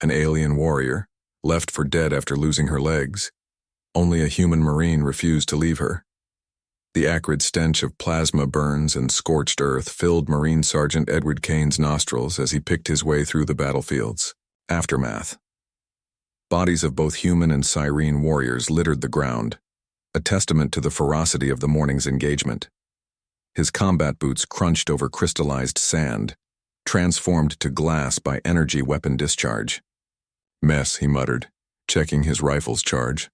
An alien warrior, left for dead after losing her legs. Only a human Marine refused to leave her. The acrid stench of plasma burns and scorched earth filled Marine Sergeant Edward Kane's nostrils as he picked his way through the battlefield's aftermath. Bodies of both human and Syreen warriors littered the ground, a testament to the ferocity of the morning's engagement. His combat boots crunched over crystallized sand, transformed to glass by energy weapon discharge. Mess, he muttered, checking his rifle's charge.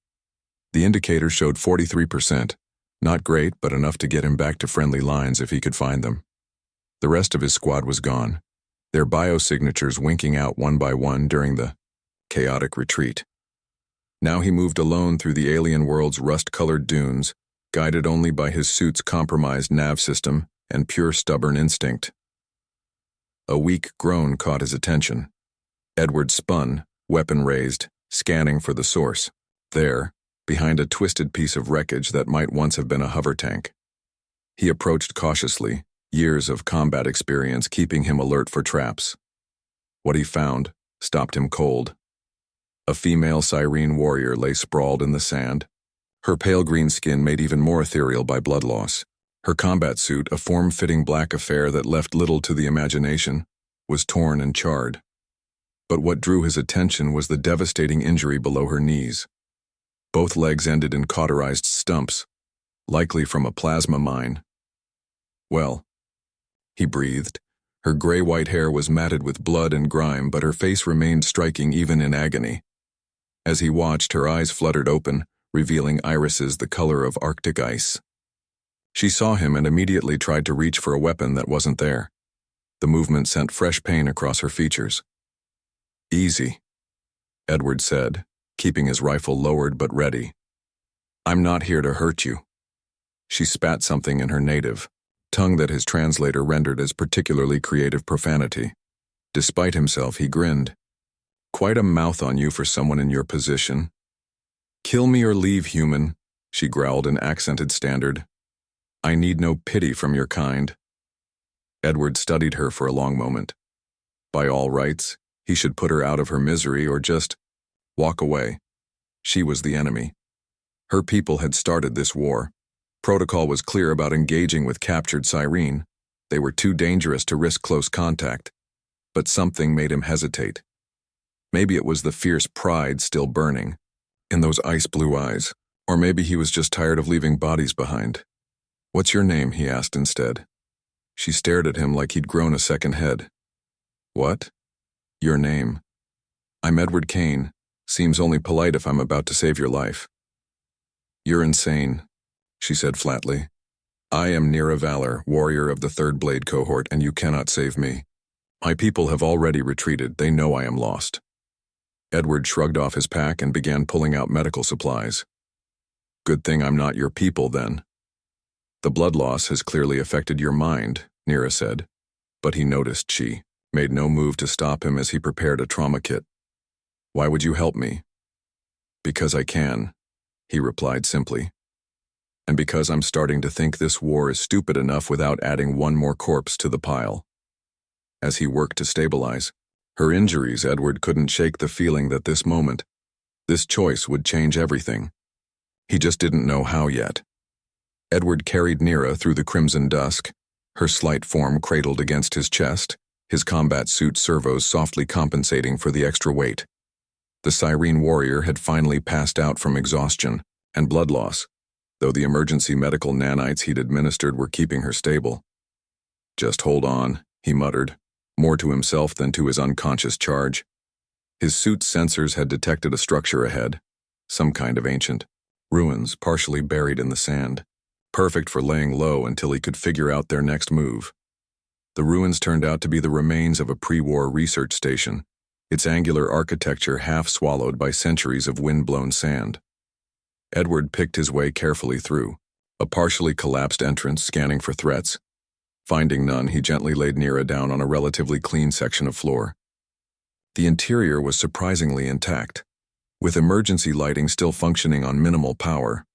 The indicator showed 43%. Not great, but enough to get him back to friendly lines if he could find them. The rest of his squad was gone, their biosignatures winking out one by one during the chaotic retreat. Now he moved alone through the alien world's rust-colored dunes, guided only by his suit's compromised nav system and pure stubborn instinct. A weak groan caught his attention. Edward spun, weapon raised, scanning for the source. There, behind a twisted piece of wreckage that might once have been a hover tank. He approached cautiously, years of combat experience keeping him alert for traps. What he found stopped him cold. A female Syreen warrior lay sprawled in the sand. Her pale green skin made even more ethereal by blood loss. Her combat suit, a form-fitting black affair that left little to the imagination, was torn and charred. But what drew his attention was the devastating injury below her knees. Both legs ended in cauterized stumps, likely from a plasma mine. Well, he breathed. Her gray-white hair was matted with blood and grime, but her face remained striking even in agony. As he watched, her eyes fluttered open, revealing irises the color of Arctic ice. She saw him and immediately tried to reach for a weapon that wasn't there. The movement sent fresh pain across her features. "Easy," Edward said, keeping his rifle lowered but ready. "I'm not here to hurt you." She spat something in her native, tongue that his translator rendered as particularly creative profanity. Despite himself, he grinned. "Quite a mouth on you for someone in your position." "Kill me or leave, human," she growled in accented standard. "I need no pity from your kind." Edward studied her for a long moment. By all rights, he should put her out of her misery or just walk away. She was the enemy. Her people had started this war. Protocol was clear about engaging with captured Syreen. They were too dangerous to risk close contact. But something made him hesitate. Maybe it was the fierce pride still burning in those ice-blue eyes, or maybe he was just tired of leaving bodies behind. "What's your name?" he asked instead. She stared at him like he'd grown a second head. "What?" "Your name." "I'm Edward Kane. Seems only polite if I'm about to save your life." "You're insane," she said flatly. "I am Nira Valor, warrior of the 3rd Blade Cohort, and you cannot save me. My people have already retreated. They know I am lost." Edward shrugged off his pack and began pulling out medical supplies. "Good thing I'm not your people, then." "The blood loss has clearly affected your mind," Nira said, but he noticed she made no move to stop him as he prepared a trauma kit. "Why would you help me?" "Because I can," he replied simply. "And because I'm starting to think this war is stupid enough without adding one more corpse to the pile." As he worked to stabilize her injuries, Edward couldn't shake the feeling that this moment, this choice would change everything. He just didn't know how yet. Edward carried Nira through the crimson dusk, her slight form cradled against his chest, his combat suit servos softly compensating for the extra weight. The Syreen warrior had finally passed out from exhaustion and blood loss, though the emergency medical nanites he'd administered were keeping her stable. "Just hold on," he muttered, more to himself than to his unconscious charge. His suit's sensors had detected a structure ahead, some kind of ancient ruins partially buried in the sand, perfect for laying low until he could figure out their next move. The ruins turned out to be the remains of a pre-war research station, its angular architecture half swallowed by centuries of wind-blown sand. Edward picked his way carefully through, a partially collapsed entrance scanning for threats. Finding none, he gently laid Nira down on a relatively clean section of floor. The interior was surprisingly intact, with emergency lighting still functioning on minimal power.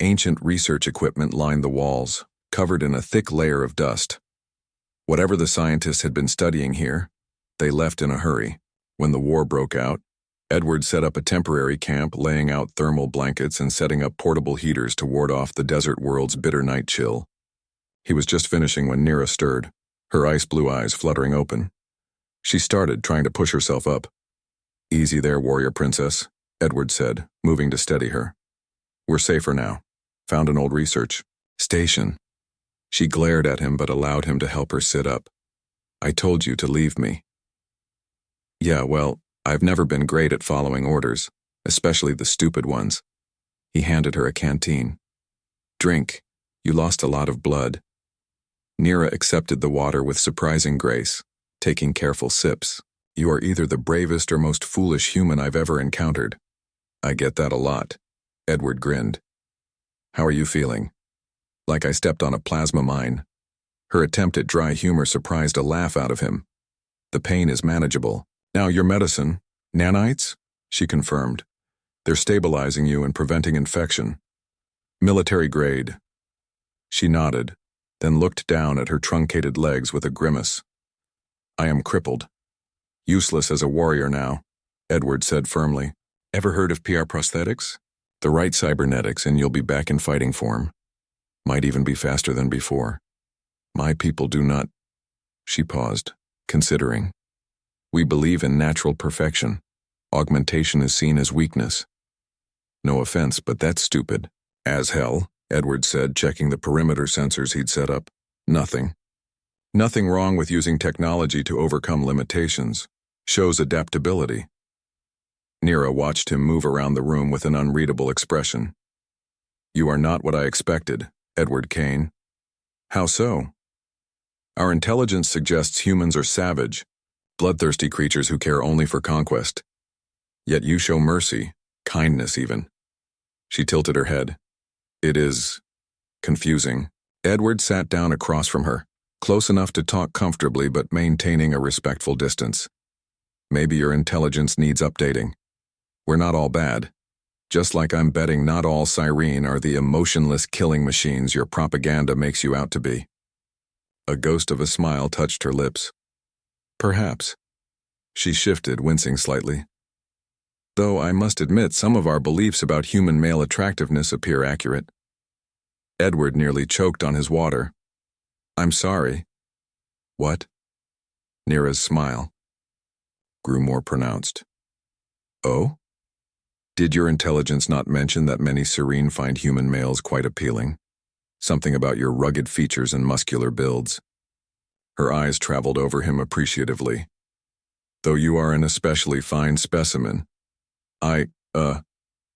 Ancient research equipment lined the walls, covered in a thick layer of dust. Whatever the scientists had been studying here, they left in a hurry, When the war broke out, Edward set up a temporary camp, laying out thermal blankets and setting up portable heaters to ward off the desert world's bitter night chill. He was just finishing when Nira stirred, her ice-blue eyes fluttering open. She started, trying to push herself up. "Easy there, warrior princess," Edward said, moving to steady her. "We're safer now. Found an old research station." She glared at him but allowed him to help her sit up. "I told you to leave me." "Yeah, well, I've never been great at following orders, especially the stupid ones." He handed her a canteen. "Drink. You lost a lot of blood." Nira accepted the water with surprising grace, taking careful sips. "You are either the bravest or most foolish human I've ever encountered." "I get that a lot." Edward grinned. "How are you feeling?" "Like I stepped on a plasma mine." Her attempt at dry humor surprised a laugh out of him. "The pain is manageable. Now your medicine." "Nanites?" she confirmed. "They're stabilizing you and preventing infection." "Military grade." She nodded, then looked down at her truncated legs with a grimace. "I am crippled. Useless as a warrior now," Edward said firmly. "Ever heard of PR prosthetics? The right cybernetics and you'll be back in fighting form. Might even be faster than before. My people do not." She paused, considering. "We believe in natural perfection. Augmentation is seen as weakness." "No offense, but that's stupid." "As hell," Edward said, checking the perimeter sensors he'd set up. "Nothing. Nothing wrong with using technology to overcome limitations. Shows adaptability." Nira watched him move around the room with an unreadable expression. "You are not what I expected, Edward Kane." "How so?" "Our intelligence suggests humans are savage, bloodthirsty creatures who care only for conquest. Yet you show mercy, kindness even." She tilted her head. "It is confusing." Edward sat down across from her, close enough to talk comfortably but maintaining a respectful distance. "Maybe your intelligence needs updating. We're not all bad. Just like I'm betting not all Syreen are the emotionless killing machines your propaganda makes you out to be." A ghost of a smile touched her lips. "Perhaps." She shifted, wincing slightly. "Though I must admit some of our beliefs about human male attractiveness appear accurate." Edward nearly choked on his water. "I'm sorry." "What?" Nira's smile grew more pronounced. "Oh? Did your intelligence not mention that many Syreen find human males quite appealing? Something about your rugged features and muscular builds." Her eyes traveled over him appreciatively. "Though you are an especially fine specimen.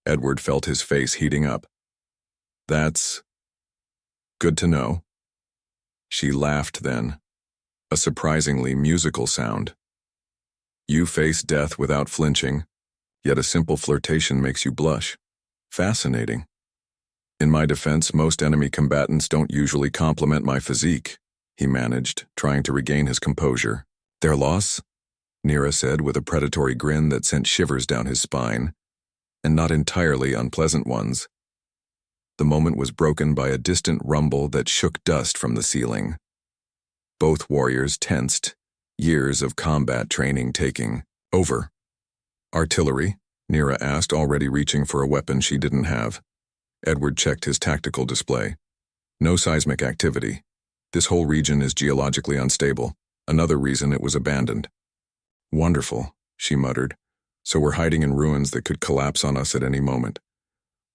Edward felt his face heating up. "That's good to know." She laughed then, a surprisingly musical sound. "You face death without flinching, yet a simple flirtation makes you blush. Fascinating. In my defense, most enemy combatants don't usually compliment my physique," he managed, trying to regain his composure. "Their loss?" Nira said with a predatory grin that sent shivers down his spine, and not entirely unpleasant ones. The moment was broken by a distant rumble that shook dust from the ceiling. Both warriors tensed, years of combat training taking over. "Artillery?" Nira asked, already reaching for a weapon she didn't have. Edward checked his tactical display. "No seismic activity. This whole region is geologically unstable, another reason it was abandoned." "Wonderful," she muttered. "So we're hiding in ruins that could collapse on us at any moment.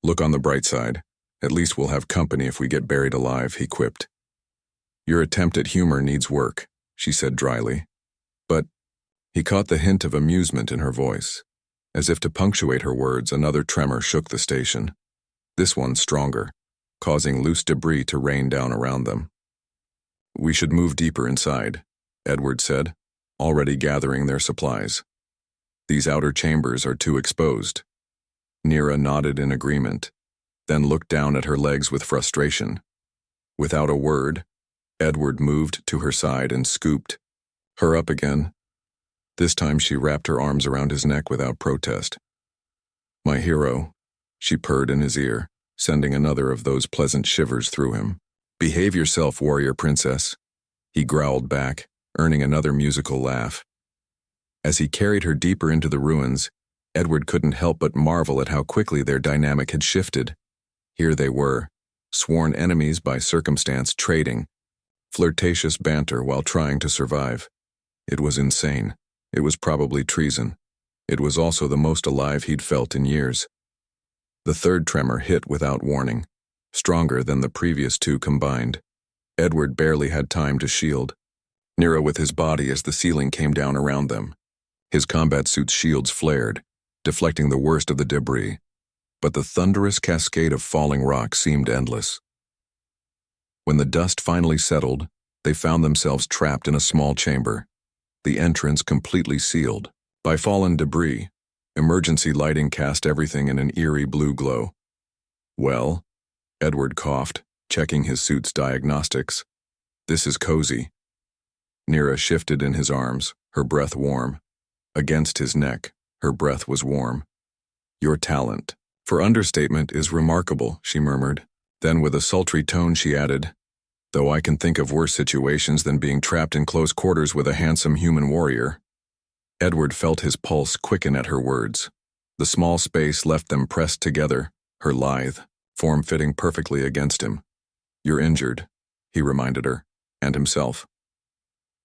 Look on the bright side. At least we'll have company if we get buried alive," he quipped. "Your attempt at humor needs work," she said dryly. "But—" He caught the hint of amusement in her voice. As if to punctuate her words, another tremor shook the station. This one stronger, causing loose debris to rain down around them. "We should move deeper inside," Edward said, already gathering their supplies. "These outer chambers are too exposed." Nira nodded in agreement, then looked down at her legs with frustration. Without a word, Edward moved to her side and scooped her up again. This time she wrapped her arms around his neck without protest. "My hero," she purred in his ear, sending another of those pleasant shivers through him. "Behave yourself, warrior princess," he growled back, earning another musical laugh. As he carried her deeper into the ruins, Edward couldn't help but marvel at how quickly their dynamic had shifted. Here they were, sworn enemies by circumstance, trading flirtatious banter while trying to survive. It was insane. It was probably treason. It was also the most alive he'd felt in years. The third tremor hit without warning, stronger than the previous two combined. Edward barely had time to shield. Nira with his body as the ceiling came down around them. His combat suit's shields flared, deflecting the worst of the debris, but the thunderous cascade of falling rock seemed endless. When the dust finally settled, they found themselves trapped in a small chamber, the entrance completely sealed by fallen debris. Emergency lighting cast everything in an eerie blue glow. "Well," Edward coughed, checking his suit's diagnostics. "This is cozy." Nira shifted in his arms, her breath warm. Against his neck, her breath was warm. "Your talent for understatement is remarkable," she murmured. Then with a sultry tone she added, "Though I can think of worse situations than being trapped in close quarters with a handsome human warrior." Edward felt his pulse quicken at her words. The small space left them pressed together, her lithe form fitting perfectly against him. "You're injured," he reminded her, and himself.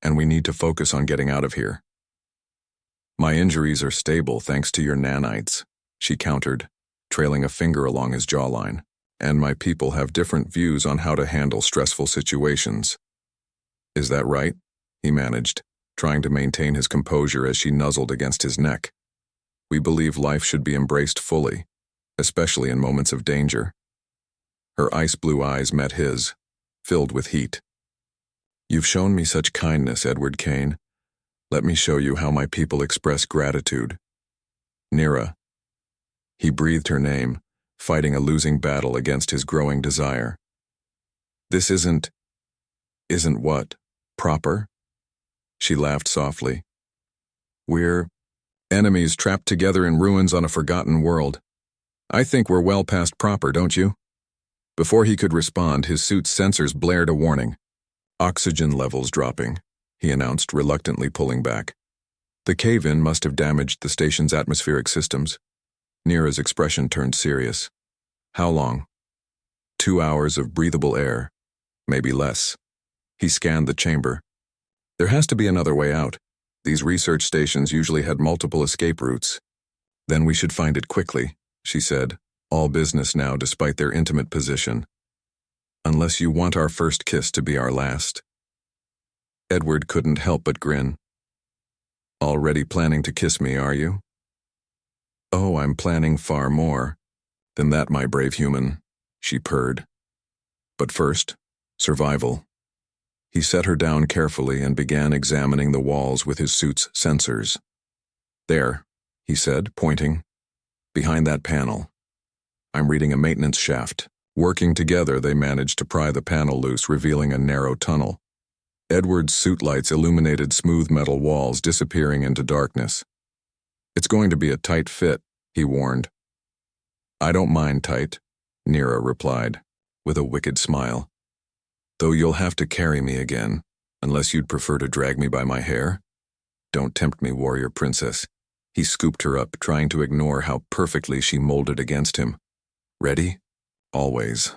"And we need to focus on getting out of here." "My injuries are stable thanks to your nanites," she countered, trailing a finger along his jawline. "And my people have different views on how to handle stressful situations." "Is that right?" he managed, trying to maintain his composure as she nuzzled against his neck. "We believe life should be embraced fully, especially in moments of danger." Her ice-blue eyes met his, filled with heat. "You've shown me such kindness, Edward Kane. Let me show you how my people express gratitude." "Nira." He breathed her name, fighting a losing battle against his growing desire. "This isn't what? Proper?" She laughed softly. "We're enemies trapped together in ruins on a forgotten world. I think we're well past proper, don't you?" Before he could respond, his suit's sensors blared a warning. "Oxygen levels dropping," he announced, reluctantly pulling back. "The cave-in must have damaged the station's atmospheric systems." Nira's expression turned serious. "How long?" 2 hours of breathable air, maybe less." He scanned the chamber. "There has to be another way out. These research stations usually had multiple escape routes." "Then we should find it quickly," she said, all business now despite their intimate position. "Unless you want our first kiss to be our last." Edward couldn't help but grin. "Already planning to kiss me, are you?" "Oh, I'm planning far more than that, my brave human," she purred. "But first, survival." He set her down carefully and began examining the walls with his suit's sensors. "There," he said, pointing. "Behind that panel. I'm reading a maintenance shaft." Working together, they managed to pry the panel loose, revealing a narrow tunnel. Edward's suit lights illuminated smooth metal walls disappearing into darkness. "It's going to be a tight fit," he warned. "I don't mind tight," Nira replied, with a wicked smile. "Though you'll have to carry me again, unless you'd prefer to drag me by my hair. Don't tempt me, warrior princess." He scooped her up, trying to ignore how perfectly she molded against him. "Ready?" "Always,"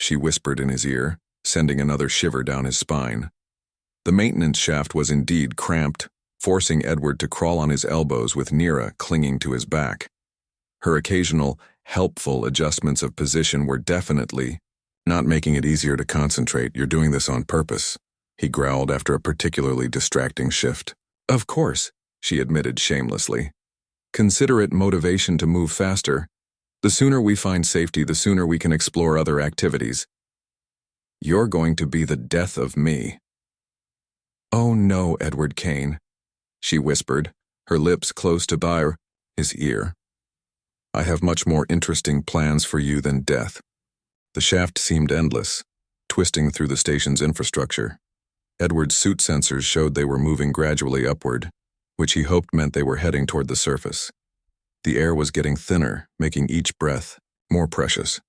she whispered in his ear, sending another shiver down his spine. The maintenance shaft was indeed cramped, forcing Edward to crawl on his elbows with Nira clinging to his back. Her occasional, helpful adjustments of position were definitely not making it easier to concentrate. "You're doing this on purpose," he growled after a particularly distracting shift. "Of course," she admitted shamelessly. "Consider it motivation to move faster. The sooner we find safety, the sooner we can explore other activities." "You're going to be the death of me." "Oh no, Edward Kane," she whispered, her lips close to by his ear. "I have much more interesting plans for you than death." The shaft seemed endless, twisting through the station's infrastructure. Edward's suit sensors showed they were moving gradually upward, which he hoped meant they were heading toward the surface. The air was getting thinner, making each breath more precious.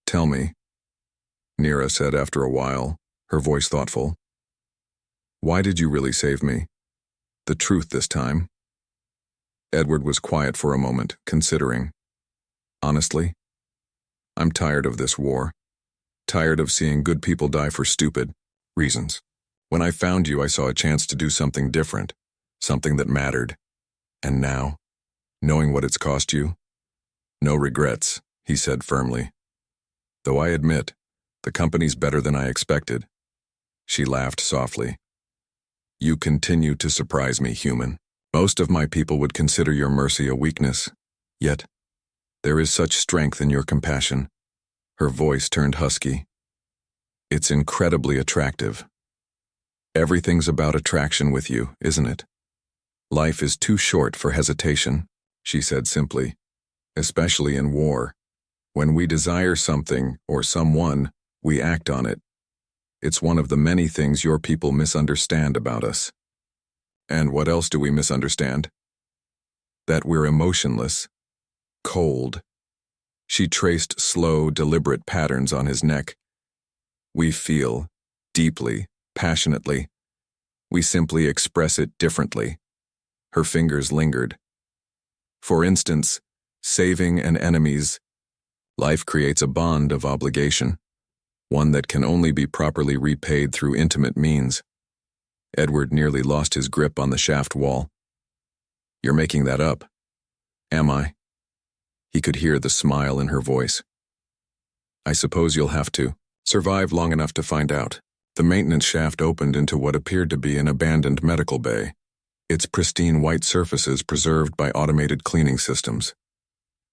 "Tell me," Nira said after a while, her voice thoughtful. "Why did you really save me?" The truth this time. Edward was quiet for a moment, considering. Honestly, I'm tired of this war. Tired of seeing good people die for stupid reasons. When I found you, I saw a chance to do something different, something that mattered. And now, knowing what it's cost you? No regrets, he said firmly. Though I admit, the company's better than I expected. She laughed softly. You continue to surprise me, human. Most of my people would consider your mercy a weakness. Yet, there is such strength in your compassion. Her voice turned husky. It's incredibly attractive. Everything's about attraction with you, isn't it? Life is too short for hesitation, she said simply, especially in war. When we desire something or someone, we act on it. It's one of the many things your people misunderstand about us. And what else do we misunderstand? That we're emotionless, cold. She traced slow, deliberate patterns on his neck. We feel, deeply, passionately. We simply express it differently. Her fingers lingered. For instance, saving an enemy's life creates a bond of obligation, one that can only be properly repaid through intimate means. Edward nearly lost his grip on the shaft wall. You're making that up. Am I? He could hear the smile in her voice. I suppose you'll have to survive long enough to find out. The maintenance shaft opened into what appeared to be an abandoned medical bay, its pristine white surfaces preserved by automated cleaning systems.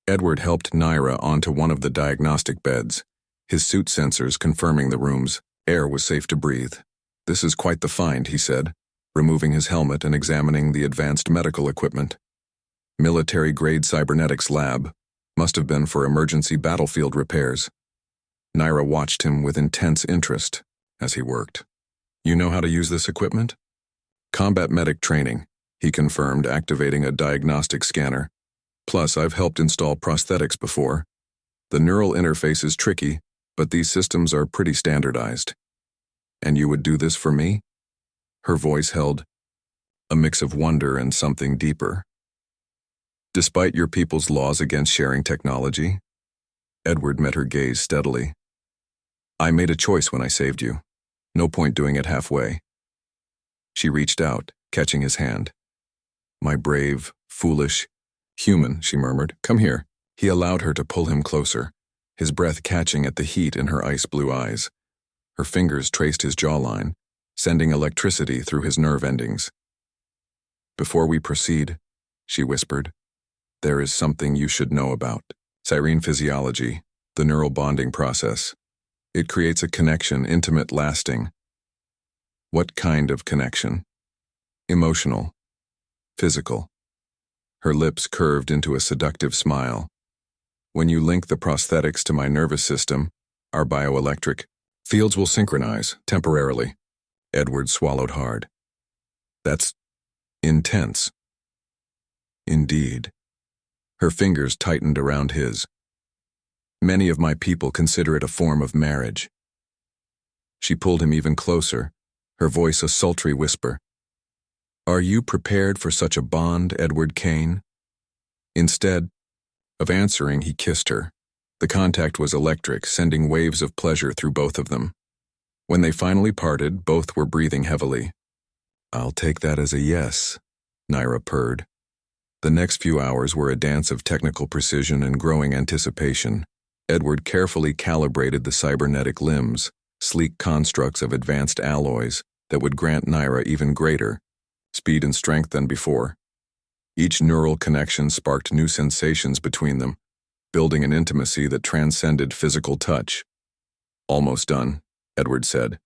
Edward helped Naira onto one of the diagnostic beds, his suit sensors confirming the room's air was safe to breathe. This is quite the find, he said, removing his helmet and examining the advanced medical equipment. Military-grade cybernetics lab, must have been for emergency battlefield repairs. Naira watched him with intense interest as he worked. You know how to use this equipment? Combat medic training, he confirmed, activating a diagnostic scanner. Plus, I've helped install prosthetics before. The neural interface is tricky, but these systems are pretty standardized. And you would do this for me? Her voice held a mix of wonder and something deeper. Despite your people's laws against sharing technology? Edward met her gaze steadily. I made a choice when I saved you. No point doing it halfway. She reached out, catching his hand. My brave, foolish, human, she murmured. Come here. He allowed her to pull him closer, his breath catching at the heat in her ice-blue eyes. Her fingers traced his jawline, sending electricity through his nerve endings. Before we proceed, she whispered, there is something you should know about. Syreen physiology, the neural bonding process. It creates a connection, intimate, lasting. What kind of connection? Emotional. Physical. Her lips curved into a seductive smile. When you link the prosthetics to my nervous system, our bioelectric fields will synchronize, temporarily. Edward swallowed hard. That's intense. Indeed. Her fingers tightened around his. Many of my people consider it a form of marriage. She pulled him even closer, her voice a sultry whisper. Are you prepared for such a bond, Edward Kane? Instead of answering, he kissed her. The contact was electric, sending waves of pleasure through both of them. When they finally parted, both were breathing heavily. I'll take that as a yes, Naira purred. The next few hours were a dance of technical precision and growing anticipation. Edward carefully calibrated the cybernetic limbs, sleek constructs of advanced alloys that would grant Naira even greater speed and strength than before. Each neural connection sparked new sensations between them, building an intimacy that transcended physical touch. Almost done, Edward said,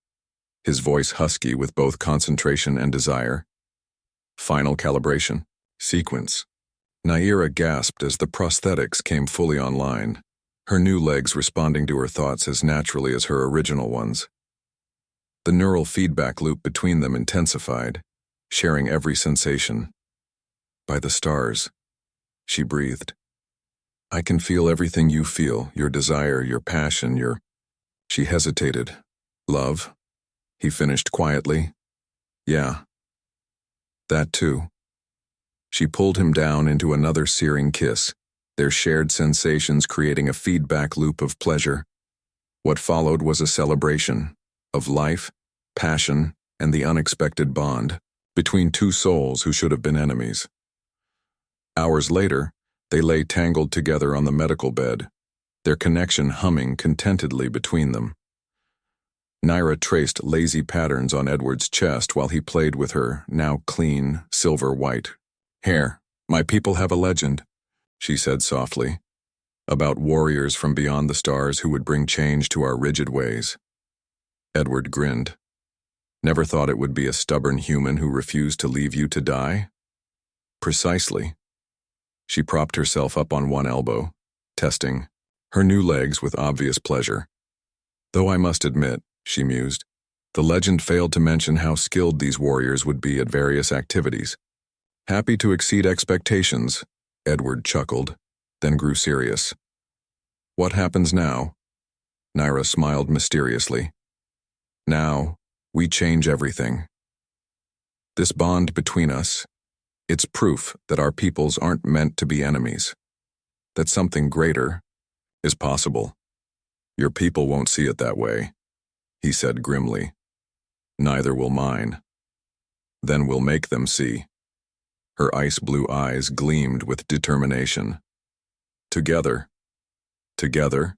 his voice husky with both concentration and desire. Final calibration. Sequence. Naira gasped as the prosthetics came fully online, her new legs responding to her thoughts as naturally as her original ones. The neural feedback loop between them intensified, sharing every sensation. By the stars, she breathed. I can feel everything you feel, your desire, your passion, your... She hesitated. Love? He finished quietly. Yeah. That too. She pulled him down into another searing kiss, their shared sensations creating a feedback loop of pleasure. What followed was a celebration of life, passion, and the unexpected bond between two souls who should have been enemies. Hours later, they lay tangled together on the medical bed, their connection humming contentedly between them. Naira traced lazy patterns on Edward's chest while he played with her, now clean, silver-white hair. "My people have a legend," she said softly, "about warriors from beyond the stars who would bring change to our rigid ways." Edward grinned. "Never thought it would be a stubborn human who refused to leave you to die?" "Precisely." She propped herself up on one elbow, testing her new legs with obvious pleasure. "Though I must admit," she mused, "the legend failed to mention how skilled these warriors would be at various activities." "Happy to exceed expectations," Edward chuckled, then grew serious. "What happens now?" Naira smiled mysteriously. "Now, we change everything. This bond between us, it's proof that our peoples aren't meant to be enemies, that something greater is possible. Your people won't see it that way," he said grimly. "Neither will mine. Then we'll make them see." Her ice-blue eyes gleamed with determination. "Together." "Together?"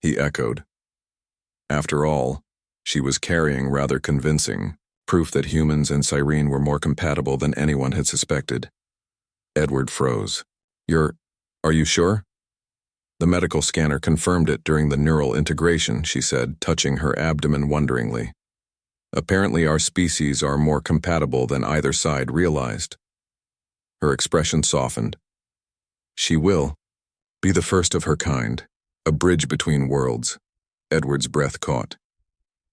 he echoed. After all, she was carrying rather convincing proof that humans and Syreen were more compatible than anyone had suspected. Edward froze. Are you sure?" "The medical scanner confirmed it during the neural integration," she said, touching her abdomen wonderingly. "Apparently our species are more compatible than either side realized." Her expression softened. "She will be the first of her kind, a bridge between worlds." Edward's breath caught.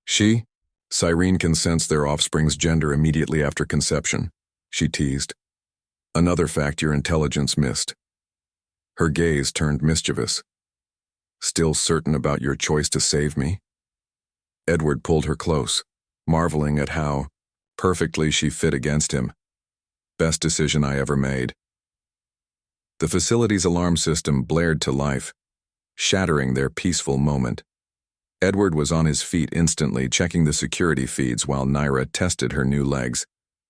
Syreen can sense their offspring's gender immediately after conception," she teased. "Another fact your intelligence missed." Her gaze turned mischievous. "Still certain about your choice to save me?" Edward pulled her close, marveling at how perfectly she fit against him. "Best decision I ever made." The facility's alarm system blared to life, shattering their peaceful moment. Edward was on his feet instantly, checking the security feeds while Naira tested her new legs,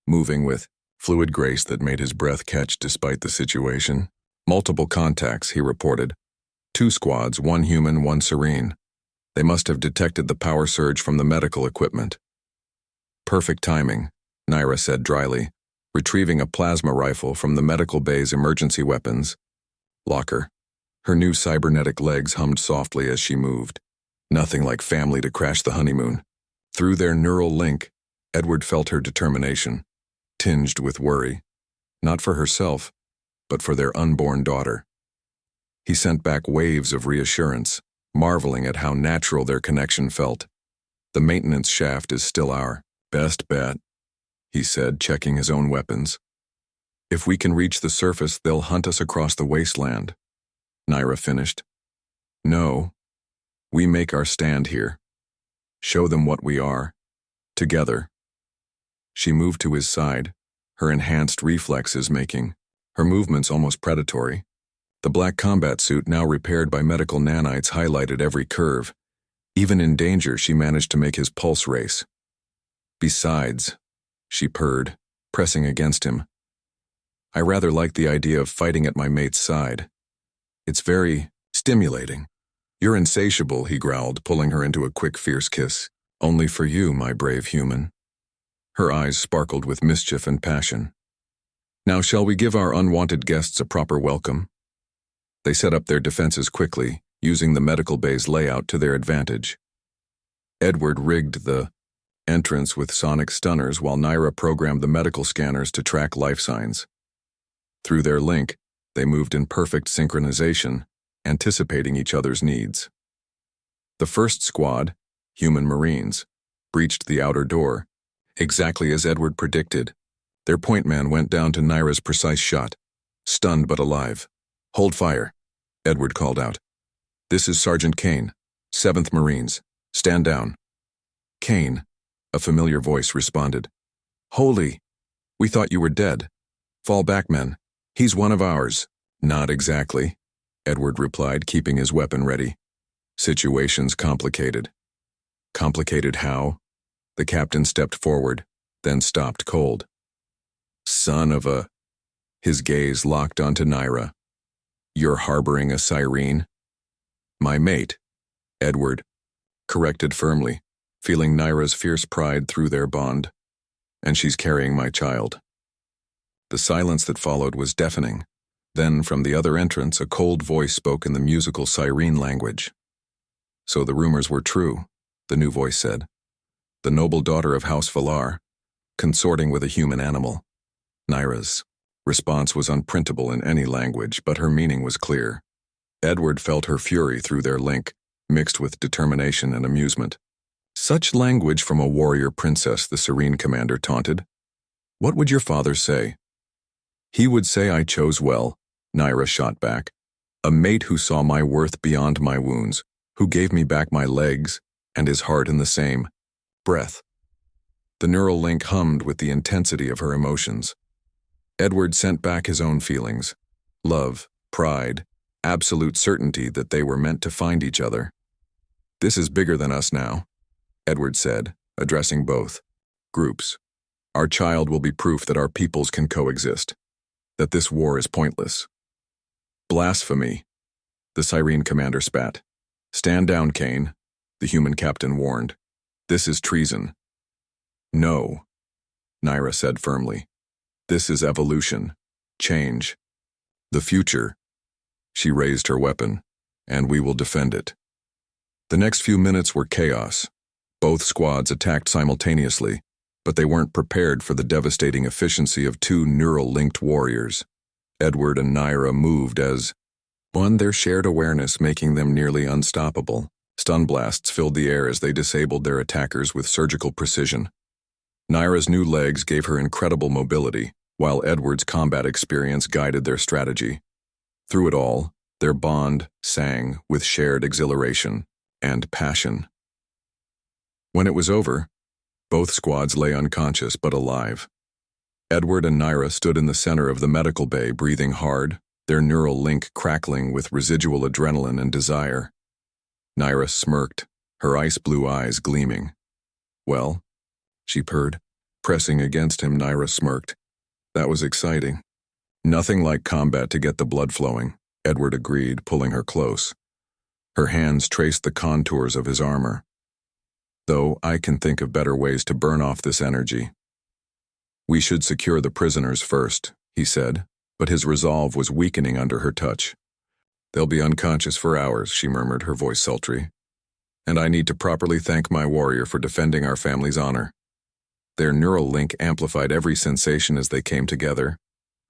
moving with fluid grace that made his breath catch despite the situation. "Multiple contacts," he reported. 2 squads, 1 human, 1 Syreen. They must have detected the power surge from the medical equipment. "Perfect timing," Naira said dryly, retrieving a plasma rifle from the medical bay's emergency weapons locker. Her new cybernetic legs hummed softly as she moved. Nothing like family to crash the honeymoon. Through their neural link, Edward felt her determination, tinged with worry, not for herself, but for their unborn daughter. He sent back waves of reassurance, marveling at how natural their connection felt. "The maintenance shaft is still our best bet," he said, checking his own weapons. "If we can reach the surface, they'll hunt us across the wasteland," Naira finished. "No, we make our stand here. Show them what we are. Together." She moved to his side, her enhanced reflexes making her movements almost predatory. The black combat suit, now repaired by medical nanites, highlighted every curve. Even in danger, she managed to make his pulse race. "Besides," she purred, pressing against him, "I rather like the idea of fighting at my mate's side. It's very stimulating." "You're insatiable," he growled, pulling her into a quick, fierce kiss. "Only for you, my brave human." Her eyes sparkled with mischief and passion. "Now shall we give our unwanted guests a proper welcome?" They set up their defenses quickly, using the medical bay's layout to their advantage. Edward rigged the entrance with sonic stunners while Naira programmed the medical scanners to track life signs. Through their link, they moved in perfect synchronization, anticipating each other's needs. The first squad, human Marines, breached the outer door, exactly as Edward predicted. Their point man went down to Naira's precise shot, stunned but alive. "Hold fire," Edward called out. "This is Sergeant Kane, 7th Marines. Stand down." "Kane," a familiar voice responded. "Holy!" We thought you were dead. Fall back, men. He's one of ours. Not exactly, Edward replied, keeping his weapon ready. Situation's complicated. Complicated how? The captain stepped forward, then stopped cold. Son of a... His gaze locked onto Naira. You're harboring a Syreen? My mate, Edward corrected firmly, feeling Naira's fierce pride through their bond. And she's carrying my child. The silence that followed was deafening. Then, from the other entrance, a cold voice spoke in the musical Syreen language. So the rumors were true, the new voice said. The noble daughter of House Valar, consorting with a human animal. Naira's response was unprintable in any language, but her meaning was clear. Edward felt her fury through their link, mixed with determination and amusement. Such language from a warrior princess, the Syreen commander taunted. What would your father say? He would say I chose well, Naira shot back. A mate who saw my worth beyond my wounds, who gave me back my legs, and his heart in the same breath. The neural link hummed with the intensity of her emotions. Edward sent back his own feelings. Love, pride, absolute certainty that they were meant to find each other. This is bigger than us now, Edward said, addressing both groups. Our child will be proof that our peoples can coexist, that this war is pointless. Blasphemy, the Syreen commander spat. Stand down, Kane, the human captain warned. This is treason. No, Naira said firmly. This is evolution, change, the future. She raised her weapon, and we will defend it. The next few minutes were chaos. Both squads attacked simultaneously, but they weren't prepared for the devastating efficiency of two neural-linked warriors. Edward and Naira moved as one, their shared awareness making them nearly unstoppable. Stun blasts filled the air as they disabled their attackers with surgical precision. Naira's new legs gave her incredible mobility, while Edward's combat experience guided their strategy. Through it all, their bond sang with shared exhilaration and passion. When it was over, both squads lay unconscious but alive. Edward and Naira stood in the center of the medical bay, breathing hard, their neural link crackling with residual adrenaline and desire. Naira smirked, her ice-blue eyes gleaming. Well, she purred. Pressing against him, Naira smirked. That was exciting. Nothing like combat to get the blood flowing, Edward agreed, pulling her close. Her hands traced the contours of his armor. Though I can think of better ways to burn off this energy. We should secure the prisoners first, he said, but his resolve was weakening under her touch. They'll be unconscious for hours, she murmured, her voice sultry. And I need to properly thank my warrior for defending our family's honor. Their neural link amplified every sensation as they came together.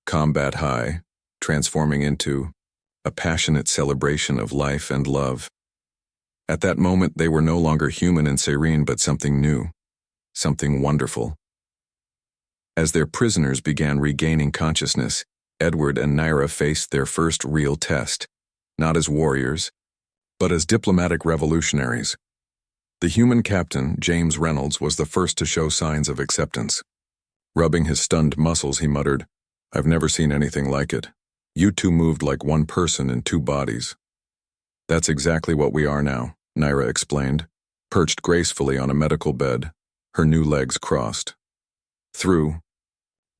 Combat high, transforming into a passionate celebration of life and love. At that moment, they were no longer human and Syreen, but something new, something wonderful. As their prisoners began regaining consciousness, Edward and Naira faced their first real test, not as warriors, but as diplomatic revolutionaries. The human captain, James Reynolds, was the first to show signs of acceptance. Rubbing his stunned muscles, he muttered, I've never seen anything like it. You two moved like one person in two bodies. That's exactly what we are now, Naira explained, perched gracefully on a medical bed, her new legs crossed. Through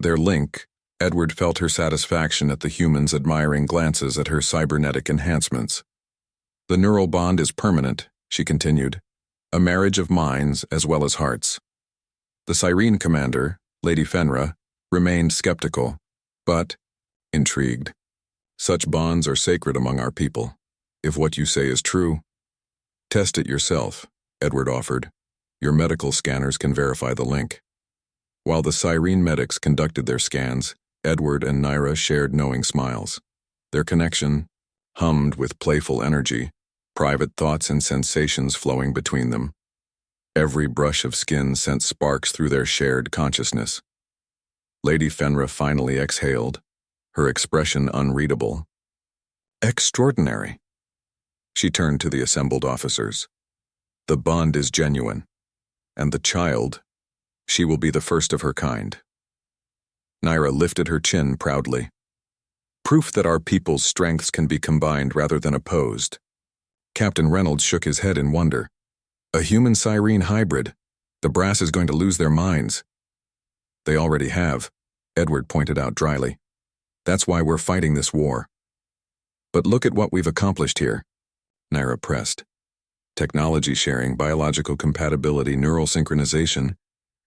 their link, Edward felt her satisfaction at the human's admiring glances at her cybernetic enhancements. The neural bond is permanent, she continued, a marriage of minds as well as hearts. The Syreen commander, Lady Fenra, remained skeptical, but intrigued. Such bonds are sacred among our people. If what you say is true, test it yourself, Edward offered. Your medical scanners can verify the link. While the Syreen medics conducted their scans, Edward and Naira shared knowing smiles. Their connection hummed with playful energy, private thoughts and sensations flowing between them. Every brush of skin sent sparks through their shared consciousness. Lady Fenra finally exhaled, her expression unreadable. Extraordinary. She turned to the assembled officers. The bond is genuine, and the child, she will be the first of her kind. Naira lifted her chin proudly. Proof that our people's strengths can be combined rather than opposed. Captain Reynolds shook his head in wonder. A human Syreen hybrid. The brass is going to lose their minds. They already have, Edward pointed out dryly. That's why we're fighting this war. But look at what we've accomplished here, Naira pressed. Technology sharing, biological compatibility, neural synchronization,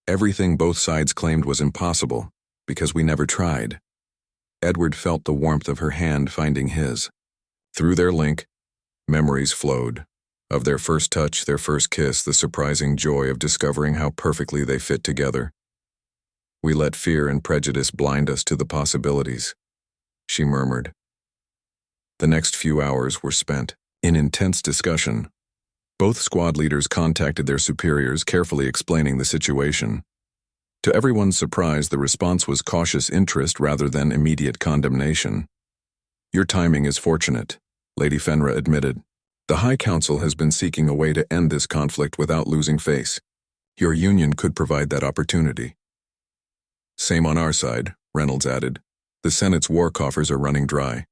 everything both sides claimed was impossible, because we never tried. Edward felt the warmth of her hand finding his. Through their link, memories flowed. Of their first touch, their first kiss, the surprising joy of discovering how perfectly they fit together. We let fear and prejudice blind us to the possibilities, she murmured. The next few hours were spent in intense discussion. Both squad leaders contacted their superiors, carefully explaining the situation. To everyone's surprise, the response was cautious interest rather than immediate condemnation. Your timing is fortunate, Lady Fenra admitted. The High Council has been seeking a way to end this conflict without losing face. Your union could provide that opportunity. Same on our side, Reynolds added. The Senate's war coffers are running dry.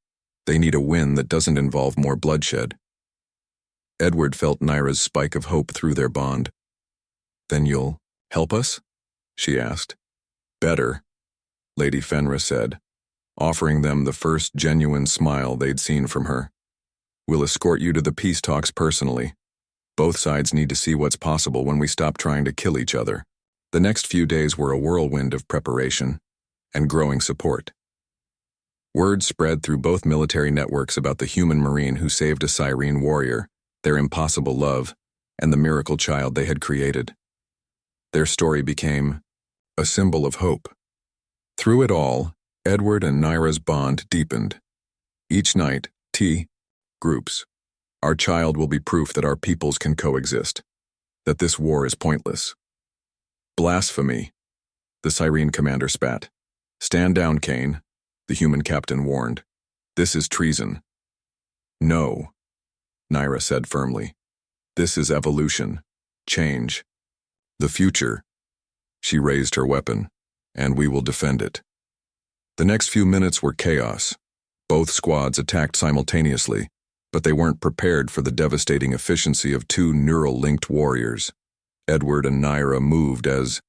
They need a win that doesn't involve more bloodshed. Edward felt Naira's spike of hope through their bond. Then you'll help us? She asked. Better, Lady Fenra said, offering them the first genuine smile they'd seen from her. We'll escort you to the peace talks personally. Both sides need to see what's possible when we stop trying to kill each other. The next few days were a whirlwind of preparation and growing support. Word spread through both military networks about the human Marine who saved a Syreen warrior, their impossible love, and the miracle child they had created. Their story became a symbol of hope. Through it all, Edward and Naira's bond deepened. Each night, groups. Our child will be proof that our peoples can coexist, that this war is pointless. Blasphemy, the Syreen commander spat. Stand down, Kane, the human captain warned. This is treason. No, Naira said firmly. This is evolution, change, the future. She raised her weapon, and we will defend it. The next few minutes were chaos. Both squads attacked simultaneously, but they weren't prepared for the devastating efficiency of two neural-linked warriors. Edward and Naira moved as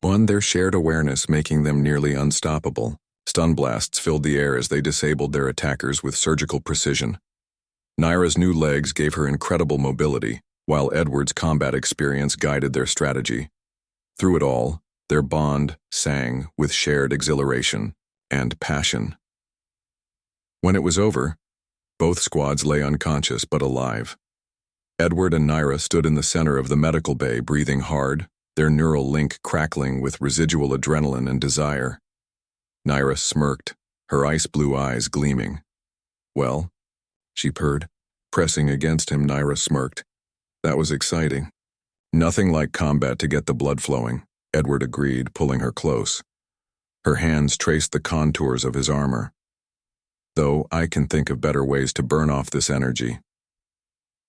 one, their shared awareness making them nearly unstoppable. Stun blasts filled the air as they disabled their attackers with surgical precision. Naira's new legs gave her incredible mobility, while Edward's combat experience guided their strategy. Through it all, their bond sang with shared exhilaration and passion. When it was over, both squads lay unconscious but alive. Edward and Naira stood in the center of the medical bay, breathing hard, their neural link crackling with residual adrenaline and desire. Naira smirked, her ice-blue eyes gleaming. Well, she purred. Pressing against him, Naira smirked. That was exciting. Nothing like combat to get the blood flowing, Edward agreed, pulling her close. Her hands traced the contours of his armor. Though I can think of better ways to burn off this energy.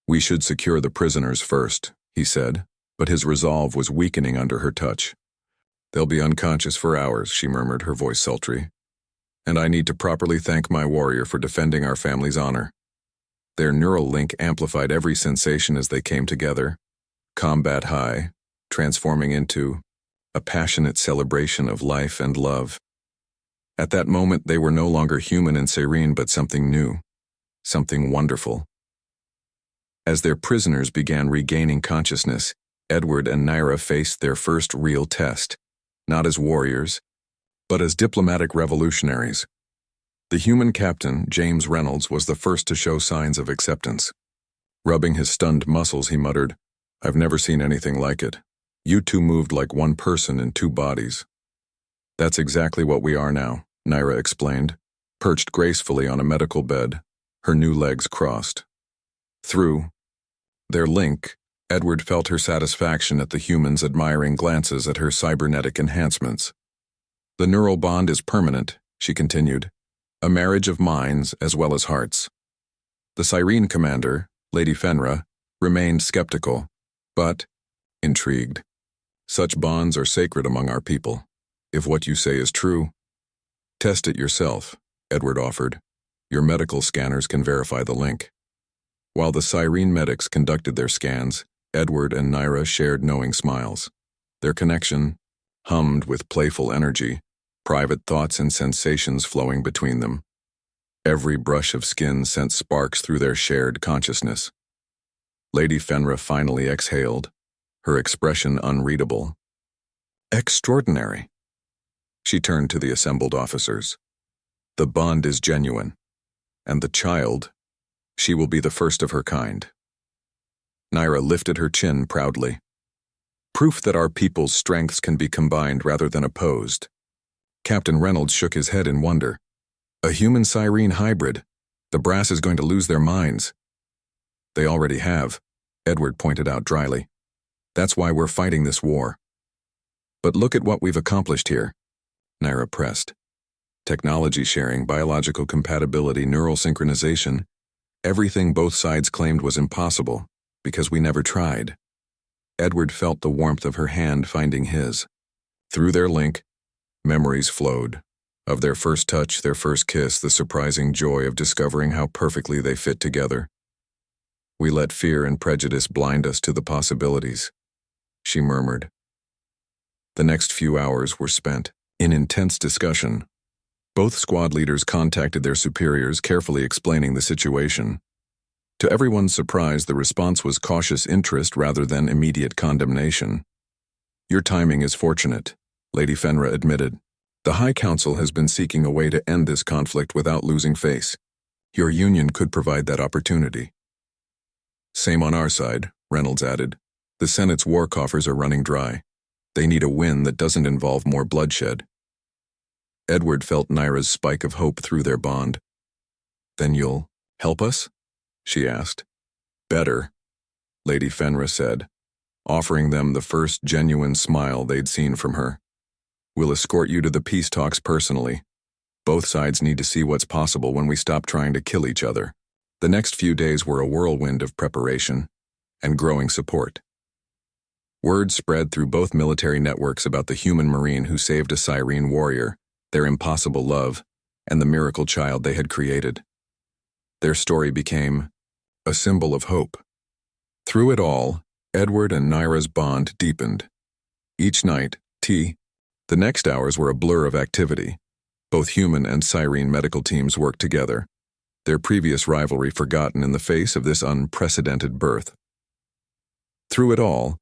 We should secure the prisoners first, he said, but his resolve was weakening under her touch. They'll be unconscious for hours, she murmured, her voice sultry. And I need to properly thank my warrior for defending our family's honor. Their neural link amplified every sensation as they came together. Combat high, transforming into a passionate celebration of life and love. At that moment, they were no longer human and Syreen, but something new, something wonderful. As their prisoners began regaining consciousness, Edward and Naira faced their first real test, not as warriors, but as diplomatic revolutionaries. The human captain, James Reynolds, was the first to show signs of acceptance. Rubbing his stunned muscles, he muttered, I've never seen anything like it. You two moved like one person in two bodies. That's exactly what we are now, Naira explained, perched gracefully on a medical bed, her new legs crossed. Through their link, Edward felt her satisfaction at the human's admiring glances at her cybernetic enhancements. The neural bond is permanent, she continued, a marriage of minds as well as hearts. The Syreen commander, Lady Fenra, remained skeptical, but intrigued. Such bonds are sacred among our people. If what you say is true, Test it yourself, Edward offered. Your medical scanners can verify the link. While the Syreen medics conducted their scans, Edward and Naira shared knowing smiles. Their connection hummed with playful energy, private thoughts and sensations flowing between them. Every brush of skin sent sparks through their shared consciousness. Lady Fenra finally exhaled, her expression unreadable. Extraordinary. She turned to the assembled officers. The bond is genuine, and the child, she will be the first of her kind. Naira lifted her chin proudly. Proof that our people's strengths can be combined rather than opposed. Captain Reynolds shook his head in wonder. A human Syreen hybrid. The brass is going to lose their minds. They already have, Edward pointed out dryly. That's why we're fighting this war. But look at what we've accomplished here, Naira pressed. Technology sharing, biological compatibility, neural synchronization, everything both sides claimed was impossible, because we never tried. Edward felt the warmth of her hand finding his. Through their link, memories flowed. Of their first touch, their first kiss, the surprising joy of discovering how perfectly they fit together. We let fear and prejudice blind us to the possibilities, she murmured. The next few hours were spent in intense discussion. Both squad leaders contacted their superiors, carefully explaining the situation. To everyone's surprise, the response was cautious interest rather than immediate condemnation. Your timing is fortunate, Lady Fenra admitted. The High Council has been seeking a way to end this conflict without losing face. Your union could provide that opportunity. Same on our side, Reynolds added. The Senate's war coffers are running dry. They need a win that doesn't involve more bloodshed. Edward felt Naira's spike of hope through their bond. Then you'll help us? She asked. Better, Lady Fenra said, offering them the first genuine smile they'd seen from her. We'll escort you to the peace talks personally. Both sides need to see what's possible when we stop trying to kill each other. The next few days were a whirlwind of preparation and growing support. Word spread through both military networks about the human Marine who saved a Syreen warrior, their impossible love, and the miracle child they had created. Their story became a symbol of hope. Through it all, Edward and Naira's bond deepened. Each night, the next hours were a blur of activity. Both human and Syreen medical teams worked together, their previous rivalry forgotten in the face of this unprecedented birth. Through it all,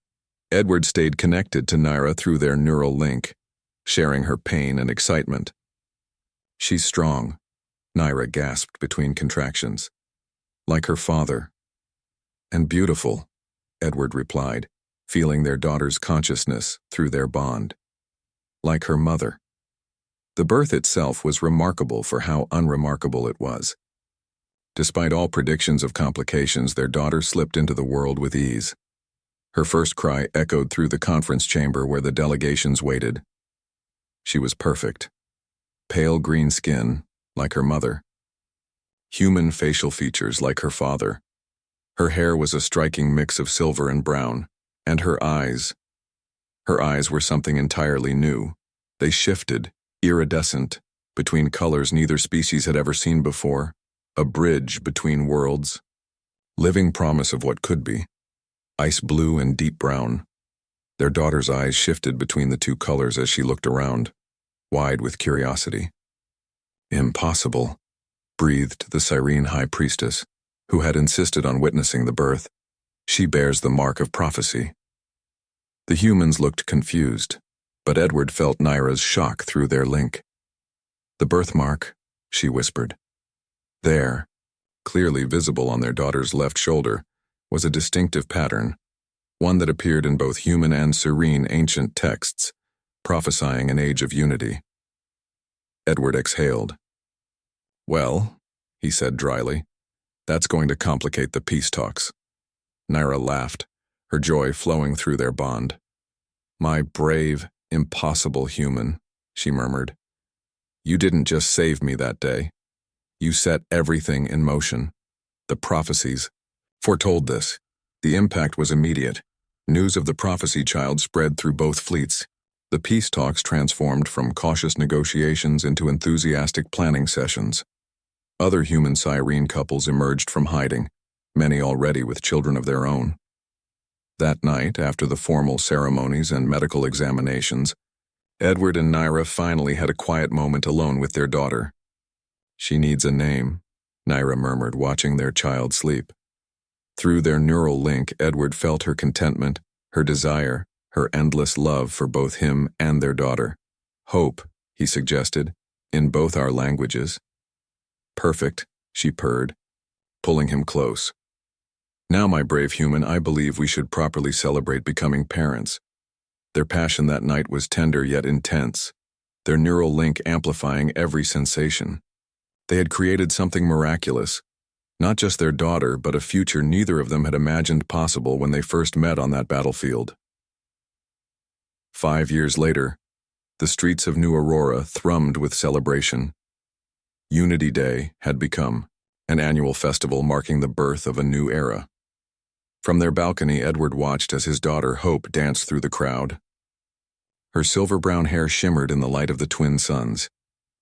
Edward stayed connected to Naira through their neural link, sharing her pain and excitement. She's strong, Naira gasped between contractions. Like her father. And beautiful, Edward replied, feeling their daughter's consciousness through their bond. Like her mother. The birth itself was remarkable for how unremarkable it was. Despite all predictions of complications, their daughter slipped into the world with ease. Her first cry echoed through the conference chamber where the delegations waited. She was perfect. Pale green skin, like her mother. Human facial features, like her father. Her hair was a striking mix of silver and brown, and her eyes were something entirely new. They shifted, iridescent, between colors neither species had ever seen before, a bridge between worlds. Living promise of what could be. Ice blue and deep brown. Their daughter's eyes shifted between the two colors as she looked around, wide with curiosity. Impossible, breathed the Syreen High Priestess, who had insisted on witnessing the birth. She bears the mark of prophecy. The humans looked confused, but Edward felt Naira's shock through their link. The birthmark, she whispered. There, clearly visible on their daughter's left shoulder, was a distinctive pattern, one that appeared in both human and Syreen ancient texts, prophesying an age of unity. Edward exhaled. Well, he said dryly, that's going to complicate the peace talks. Naira laughed, her joy flowing through their bond. My brave, impossible human, she murmured. You didn't just save me that day. You set everything in motion. The prophecies foretold this. The impact was immediate. News of the prophecy child spread through both fleets. The peace talks transformed from cautious negotiations into enthusiastic planning sessions. Other human Syreen couples emerged from hiding, many already with children of their own. That night, after the formal ceremonies and medical examinations, Edward and Naira finally had a quiet moment alone with their daughter. "She needs a name," Naira murmured, watching their child sleep. Through their neural link, Edward felt her contentment, her desire, her endless love for both him and their daughter. "Hope," he suggested, "in both our languages." "Perfect," she purred, pulling him close. "Now, my brave human, I believe we should properly celebrate becoming parents." Their passion that night was tender yet intense, their neural link amplifying every sensation. They had created something miraculous, not just their daughter, but a future neither of them had imagined possible when they first met on that battlefield. 5 years later, the streets of New Aurora thrummed with celebration. Unity Day had become an annual festival marking the birth of a new era. From their balcony, Edward watched as his daughter Hope danced through the crowd. Her silver-brown hair shimmered in the light of the twin suns.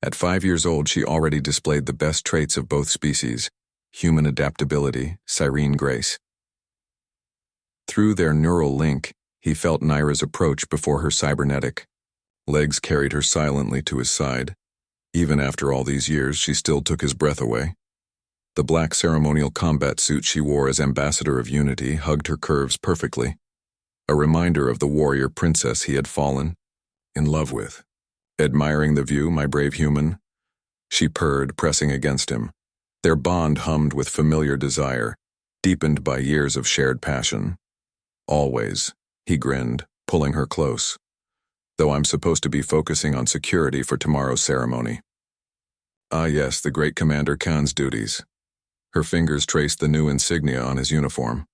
At 5 years old, she already displayed the best traits of both species: human adaptability, Syreen grace. Through their neural link, he felt Naira's approach before her cybernetic legs carried her silently to his side. Even after all these years, she still took his breath away. The black ceremonial combat suit she wore as ambassador of unity hugged her curves perfectly, a reminder of the warrior princess he had fallen in love with. "Admiring the view, my brave human?" she purred, pressing against him. Their bond hummed with familiar desire, deepened by years of shared passion. "Always," he grinned, pulling her close. "Though I'm supposed to be focusing on security for tomorrow's ceremony." "Ah yes, the great Commander Khan's duties." Her fingers traced the new insignia on his uniform.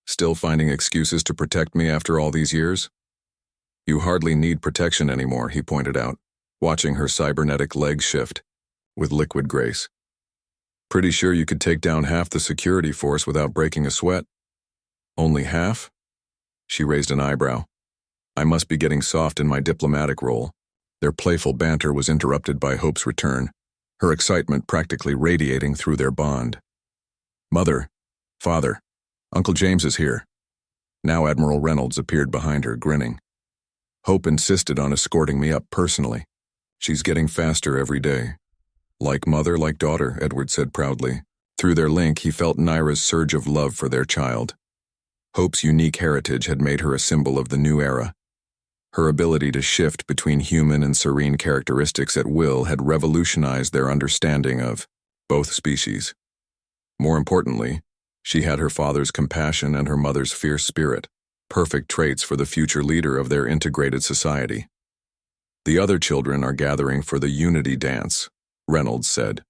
"Still finding excuses to protect me after all these years?" "You hardly need protection anymore," he pointed out, watching her cybernetic legs shift with liquid grace. "Pretty sure you could take down half the security force without breaking a sweat." "Only half?" She raised an eyebrow. "I must be getting soft in my diplomatic role." Their playful banter was interrupted by Hope's return, her excitement practically radiating through their bond. "Mother, Father, Uncle James is here." Now Admiral Reynolds appeared behind her, grinning. "Hope insisted on escorting me up personally. She's getting faster every day." "Like mother, like daughter," Edward said proudly. Through their link, he felt Naira's surge of love for their child. Hope's unique heritage had made her a symbol of the new era. Her ability to shift between human and Syreen characteristics at will had revolutionized their understanding of both species. More importantly, she had her father's compassion and her mother's fierce spirit, perfect traits for the future leader of their integrated society. "The other children are gathering for the Unity Dance," Reynolds said.